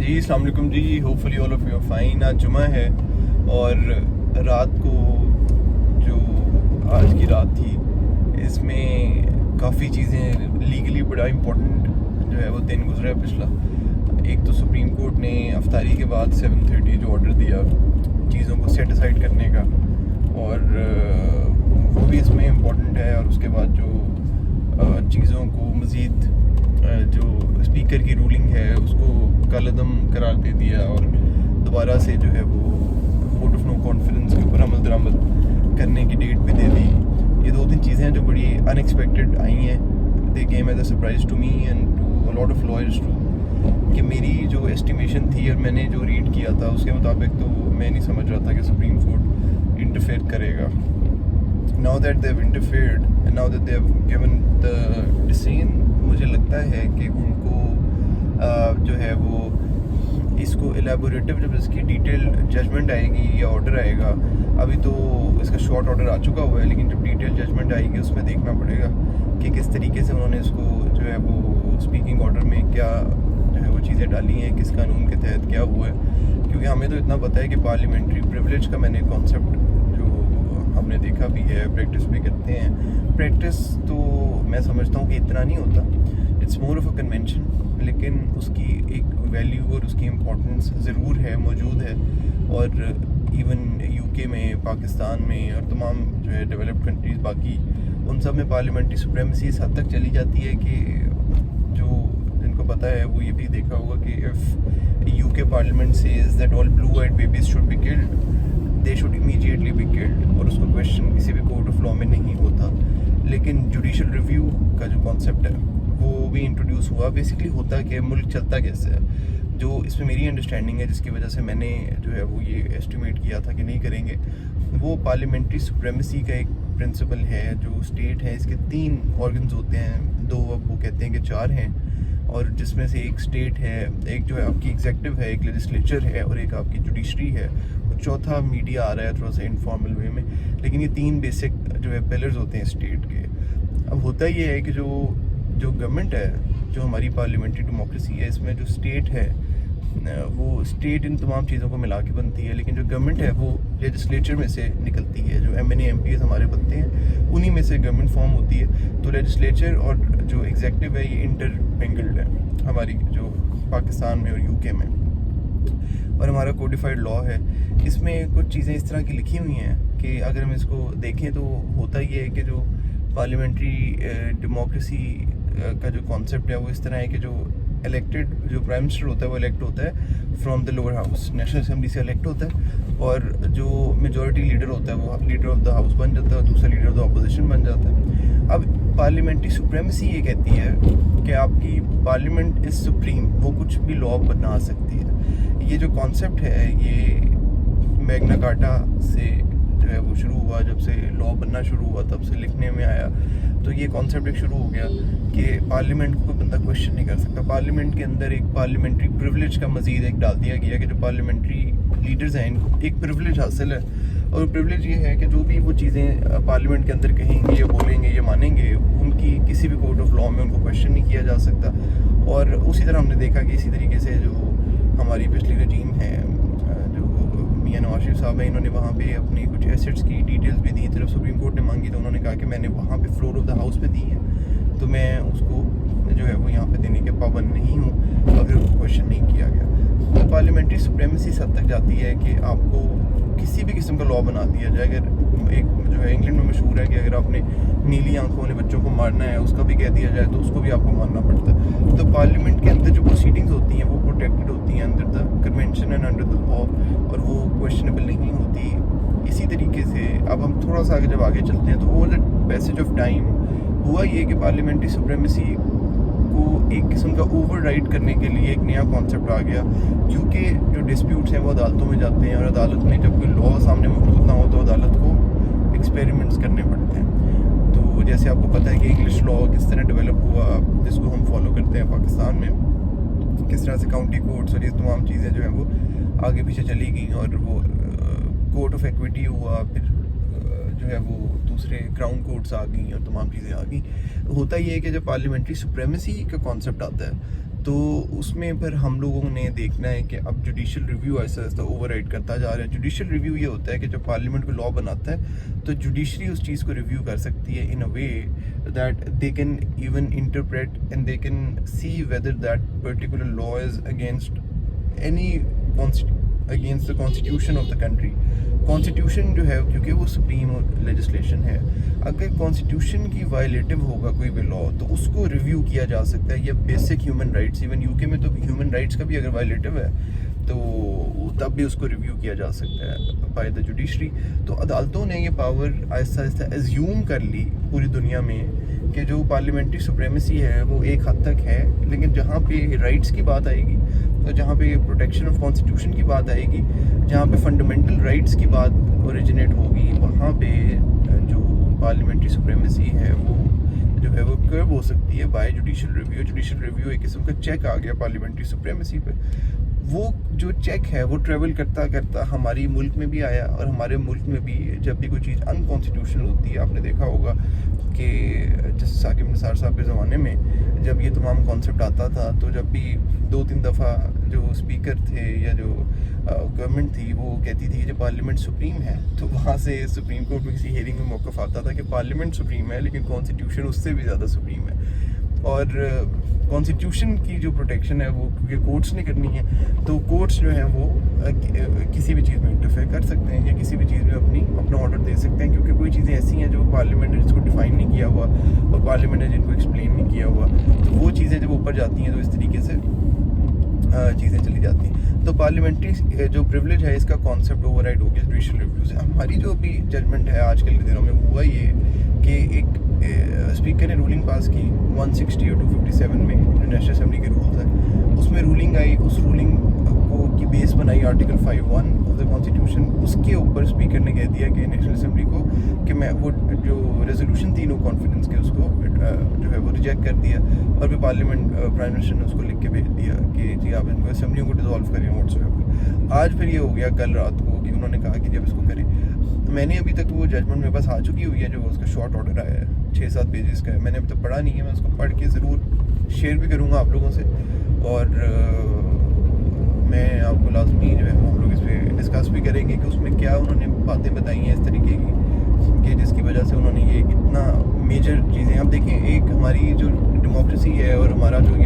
جی السلام علیکم جی، hopefully all of you fine. آج جمعہ ہے اور رات کو جو آج کی رات تھی اس میں کافی چیزیں لیگلی بڑا امپورٹنٹ جو ہے وہ دن گزرا ہے پچھلا. ایک تو سپریم کورٹ نے افطاری کے بعد 7:30 جو آرڈر دیا چیزوں کو سیٹ اسائڈ کرنے کا، اور وہ بھی اس میں امپورٹنٹ ہے. اور اس کے بعد جو چیزوں کو مزید جو اسپیکر کی رولنگ ہے اس کو کل عدم قرار دے دیا اور دوبارہ سے جو ہے وہ ووٹ آف نو کانفیڈنس کے اوپر عمل درآمد کرنے کی ڈیٹ بھی دے دی. یہ دو تین چیزیں جو بڑی ان ایکسپیکٹڈ آئی ہیں. They came as a surprise to me and to lot of lawyers too, کہ میری جو ایسٹیمیشن تھی اور میں نے جو ریڈ کیا تھا اس کے مطابق تو میں نہیں سمجھ رہا تھا کہ سپریم کورٹ انٹرفیئر کرے گا. Now that they've interfered and now that they've given the decision, مجھے لگتا ہے کہ ان کو جو ہے وہ اس کو الیبوریٹو جب اس کی ڈیٹیل ججمنٹ آئے گی یا آرڈر آئے گا، ابھی تو اس کا شارٹ آرڈر آ چکا ہوا ہے لیکن جب ڈیٹیل ججمنٹ آئے گی اس میں دیکھنا پڑے گا کہ کس طریقے سے انہوں نے اس کو جو ہے وہ اسپیکنگ آرڈر میں کیا جو ہے وہ چیزیں ڈالی ہیں، کس قانون کے تحت کیا ہوا ہے. کیونکہ ہمیں تو اتنا پتہ ہے کہ پارلیمنٹری پریولیج کا میں نے کانسیپٹ ہم نے دیکھا بھی ہے، پریکٹس بھی کرتے ہیں. پریکٹس تو میں سمجھتا ہوں کہ اتنا نہیں ہوتا، it's more of a convention, لیکن اس کی ایک ویلیو اور اس کی امپورٹنس ضرور ہے، موجود ہے. اور ایون یو کے میں، پاکستان میں اور تمام جو ہے ڈیولپڈ کنٹریز باقی ان سب میں پارلیمنٹری سپریمیسی اس حد تک چلی جاتی ہے کہ جو جن کو پتہ ہے وہ یہ بھی دیکھا ہوگا کہ if U K parliament says that all blue eyed babies should be killed they should immediately be killed، اور اس کو کویشچن کسی بھی کورٹ آف لاء میں نہیں ہوتا. لیکن جوڈیشل ریویو کا جو کانسیپٹ ہے وہ بھی انٹروڈیوس ہوا. بیسکلی ہوتا کہ ملک چلتا کیسے ہے، جو اس میں میری انڈرسٹینڈنگ ہے جس کی وجہ سے میں نے جو ہے وہ یہ ایسٹیمیٹ کیا تھا کہ نہیں کریں گے، وہ پارلیمنٹری سپریمیسی کا ایک پرنسپل ہے. جو اسٹیٹ ہے اس کے 3 آرگنز ہوتے ہیں، 2 اب وہ کہتے ہیں کہ 4 ہیں، اور جس میں سے ایک اسٹیٹ ہے، ایک جو ہے آپ کی ایگزیکٹو ہے، ایک لیجسلیچر ہے اور ایک آپ کی جوڈیشری ہے، اور چوتھا میڈیا آ رہا ہے تھوڑا سا انفارمل وے میں. لیکن یہ 3 بیسک جو ہے پلرز ہوتے ہیں اسٹیٹ کے. اب ہوتا یہ ہے کہ جو گورنمنٹ ہے، جو ہماری پارلیمنٹری ڈیموکریسی ہے، اس میں جو اسٹیٹ ہے وہ اسٹیٹ ان تمام چیزوں کو ملا کے بنتی ہے، لیکن جو گورنمنٹ ہے وہ لیجسلیچر میں سے نکلتی ہے. جو M N A M P ہمارے بنتے ہیں انہی میں سے گورنمنٹ فارم ہوتی ہے. تو لیجسلیچر اور جو ایگزیکٹو ہے یہ انٹر منگلڈ ہے ہماری جو پاکستان میں اور یو کے میں، اور ہمارا کوڈیفائڈ لاء ہے. اس میں کچھ چیزیں اس طرح کی لکھی ہوئی ہیں کہ اگر ہم اس کو دیکھیں تو ہوتا یہ ہے کہ جو پارلیمنٹری ڈیموکریسی کا جو کانسیپٹ ہے وہ اس طرح ہے کہ جو الیکٹڈ جو پرائم منسٹر ہوتا ہے وہ الیکٹ ہوتا ہے from the lower house, national assembly سے الیکٹ ہوتا ہے، اور جو میجورٹی لیڈر ہوتا ہے وہ لیڈر آف دا ہاؤس بن جاتا ہے اور دوسرا لیڈر آف دا اپوزیشن بن جاتا ہے. اب پارلیمنٹری سپریمیسی یہ کہتی ہے کہ آپ کی پارلیمنٹ از سپریم، وہ کچھ بھی لاء بنا سکتی ہے. یہ جو کانسیپٹ ہے یہ میگنا کارٹا سے جو ہے وہ شروع ہوا، جب سے لاء بننا شروع ہوا تب سے لکھنے میں آیا. تو یہ کانسیپٹ ایک شروع ہو گیا کہ پارلیمنٹ کو کوئی بندہ کویشچن نہیں کر سکتا. پارلیمنٹ کے اندر ایک پارلیمنٹری پریولیج کا مزید ایک ڈال دیا گیا کہ جو پارلیمنٹری لیڈرز ہیں ان کو ایک پریولیج حاصل ہے، اور پریولیج یہ ہے کہ جو بھی وہ چیزیں پارلیمنٹ کے اندر کہیں گے، یہ بولیں گے، یہ مانیں گے، ان کی کسی بھی کورٹ آف لاء میں ان کو کویشچن نہیں کیا جا سکتا. اور اسی طرح ہم نے دیکھا کہ اسی طریقے سے جو ہماری پچھلی رجیم ہے، جو میاں نواز شریف صاحب ہیں، انہوں نے وہاں پہ اپنی کچھ ایسٹس کی ڈیٹیلز بھی دیں. جب سپریم کورٹ نے مانگی تو انہوں نے کہا کہ میں نے وہاں پہ فلور آف دا ہاؤس پہ دی ہیں تو میں اس کو جو ہے وہ یہاں پہ دینے کے پابند نہیں ہوں اگر کویشچن نہیں کیا گیا. تو پارلیمنٹری سپریمیسی اس حد تک جاتی ہے کہ آپ کو کسی بھی قسم کا لاء بنا دیا جائے. اگر ایک جو ہے انگلینڈ میں مشہور ہے کہ اگر آپ نے نیلی آنکھوں والے بچوں کو مارنا ہے اس کا بھی کہہ دیا جائے تو اس کو بھی آپ کو ماننا پڑتا ہے. تو پارلیمنٹ کے اندر جو پروسیڈنگز ہوتی ہیں وہ پروٹیکٹڈ ہوتی ہیں under the convention and under the law, اور وہ کویشچنیبل نہیں ہوتی. اسی طریقے سے اب ہم تھوڑا سا جب آگے چلتے ہیں تو over the passage of time ہوا یہ کہ پارلیمنٹری سپریمیسی کو ایک قسم کا اوور رائڈ کرنے کے لیے ایک نیا کانسیپٹ آ گیا. کیونکہ جو ڈسپیوٹس ہیں وہ عدالتوں میں جاتے ہیں، اور عدالت میں جب کوئی لاء سامنے موجود نہ ہو تو عدالت کو ایکسپیریمنٹس کرنے پڑتے ہیں. تو جیسے آپ کو پتہ ہے کہ انگلش لاء کس طرح ڈیولپ ہوا، جس کو ہم فالو کرتے ہیں پاکستان میں، کس طرح سے کاؤنٹی کورٹس اور یہ تمام چیزیں جو ہیں وہ آگے پیچھے چلی گئیں، اور وہ کورٹ آف ایکویٹی ہوا، پھر جو ہے وہ دوسرے کراؤن کورٹس آ گئیں اور تمام چیزیں آ گئیں. ہوتا یہ ہے کہ جب پارلیمنٹری سپریمیسی کا کانسیپٹ آتا ہے تو اس میں پھر ہم لوگوں نے دیکھنا ہے کہ اب جوڈیشل ریویو ایسا ایسا اوور رائڈ کرتا جا رہا ہے. جوڈیشل ریویو یہ ہوتا ہے کہ جب پارلیمنٹ کو لا بناتا ہے تو جوڈیشری اس چیز کو ریویو کر سکتی ہے in a way that they can even interpret and they can see whether that particular law is against any against the constitution of the country. Constitution جو ہے کیونکہ وہ سپریم لیجسلیشن ہے, اگر کانسٹیٹیوشن کی وائلیٹو ہوگا کوئی بھی لا تو اس کو ریویو کیا جا سکتا ہے. یا basic human rights, even you کے میں تو ہیومن رائٹس کا بھی اگر وائلیٹو ہے تو تب بھی اس کو ریویو کیا جا سکتا ہے بائی دا جوڈیشری. تو عدالتوں نے یہ پاور آہستہ آہستہ ایزیوم کر لی پوری دنیا میں کہ جو پارلیمنٹری سپریمیسی ہے وہ ایک حد تک ہے, لیکن جہاں پہ رائٹس کی بات آئے گی, تو جہاں پہ پروٹیکشن آف کانسٹیٹیوشن کی بات آئے گی, جہاں پہ فنڈامنٹل رائٹس کی بات اوریجنیٹ ہوگی, وہاں پہ جو پارلیمنٹری سپریمیسی ہے وہ جو ہے وہ کرب ہو سکتی ہے by judicial review. Judicial review ایک قسم کا چیک آ گیا پارلیمنٹری سپریمیسی پہ. وہ جو چیک ہے وہ ٹریول کرتا کرتا ہماری ملک میں بھی آیا, اور ہمارے ملک میں بھی جب بھی کوئی چیز انکانسٹیٹیوشنل ہوتی ہے, آپ نے دیکھا ہوگا کہ جس ثاقب نثار صاحب کے زمانے میں جب یہ تمام کانسیپٹ آتا تھا تو جب بھی 2-3 دفعہ جو اسپیکر تھے یا جو گورنمنٹ تھی وہ کہتی تھی کہ پارلیمنٹ سپریم ہے, تو وہاں سے سپریم کورٹ میں کسی ہیئرنگ میں موقف آتا تھا کہ پارلیمنٹ سپریم ہے لیکن کانسٹیٹیوشن اس سے بھی زیادہ سپریم ہے. اور کانسٹیٹیوشن کی جو پروٹیکشن ہے وہ کیونکہ کورٹس نے کرنی ہے, تو کورٹس جو ہیں وہ کسی بھی چیز میں انٹرفیئر کر سکتے ہیں یا کسی بھی چیز میں اپنا آرڈر دے سکتے ہیں, کیونکہ کوئی چیزیں ایسی ہیں جو پارلیمنٹ نے جس کو ڈیفائن نہیں کیا ہوا اور پارلیمنٹ نے جن کو ایکسپلین نہیں کیا ہوا, تو وہ چیزیں جب اوپر جاتی ہیں تو اس طریقے سے چیزیں چلی جاتی ہیں. تو پارلیمنٹری جو پریولیج ہے اس کا کانسیپٹ اوور رائڈ ہو گیا جوڈیشل ریویو سے. ہماری جو بھی ججمنٹ ہے آج کل کے دنوں میں ہوا یہ کہ ایک اسپیکر نے رولنگ پاس کی 160 اور 257 میں جو نیشنل اسمبلی کے رولز ہیں اس میں رولنگ آئی, اس رولنگ کو کی بیس بنائی آرٹیکل 51 آف دا کانسٹیٹیوشن. اس کے اوپر اسپیکر نے کہہ دیا کہ نیشنل اسمبلی کو کہ میں وہ جو ریزولوشن تھی نو کانفیڈنس کے اس کو جو ہے وہ ریجیکٹ کر دیا, اور پھر پارلیمنٹ پرائم منسٹر نے اس کو لکھ کے بھیج دیا کہ جی آپ ان کو اسمبلیوں کو ڈیزالو کریں واٹس ایور. آج پھر یہ ہو گیا کل رات کو کہ انہوں نے کہا کہ جب اس کو کریں. میں نے ابھی تک وہ ججمنٹ میرے پاس آ چکی ہوئی ہے جو اس کا شارٹ آرڈر آیا ہے 6-7 پیجز کا ہے, میں نے ابھی تک پڑھا نہیں ہے, میں اس کو پڑھ کے ضرور شیئر بھی کروں گا آپ لوگوں سے, اور میں آپ کو لازمی جو ہے ہم لوگ اس پہ ڈسکس بھی کریں گے کہ اس میں کیا انہوں نے باتیں بتائی ہیں اس طریقے کی کہ جس کی وجہ سے انہوں نے یہ اتنا میجر چیزیں. اب دیکھیں ایک ہماری جو ڈیموکریسی ہے اور ہمارا جو یہ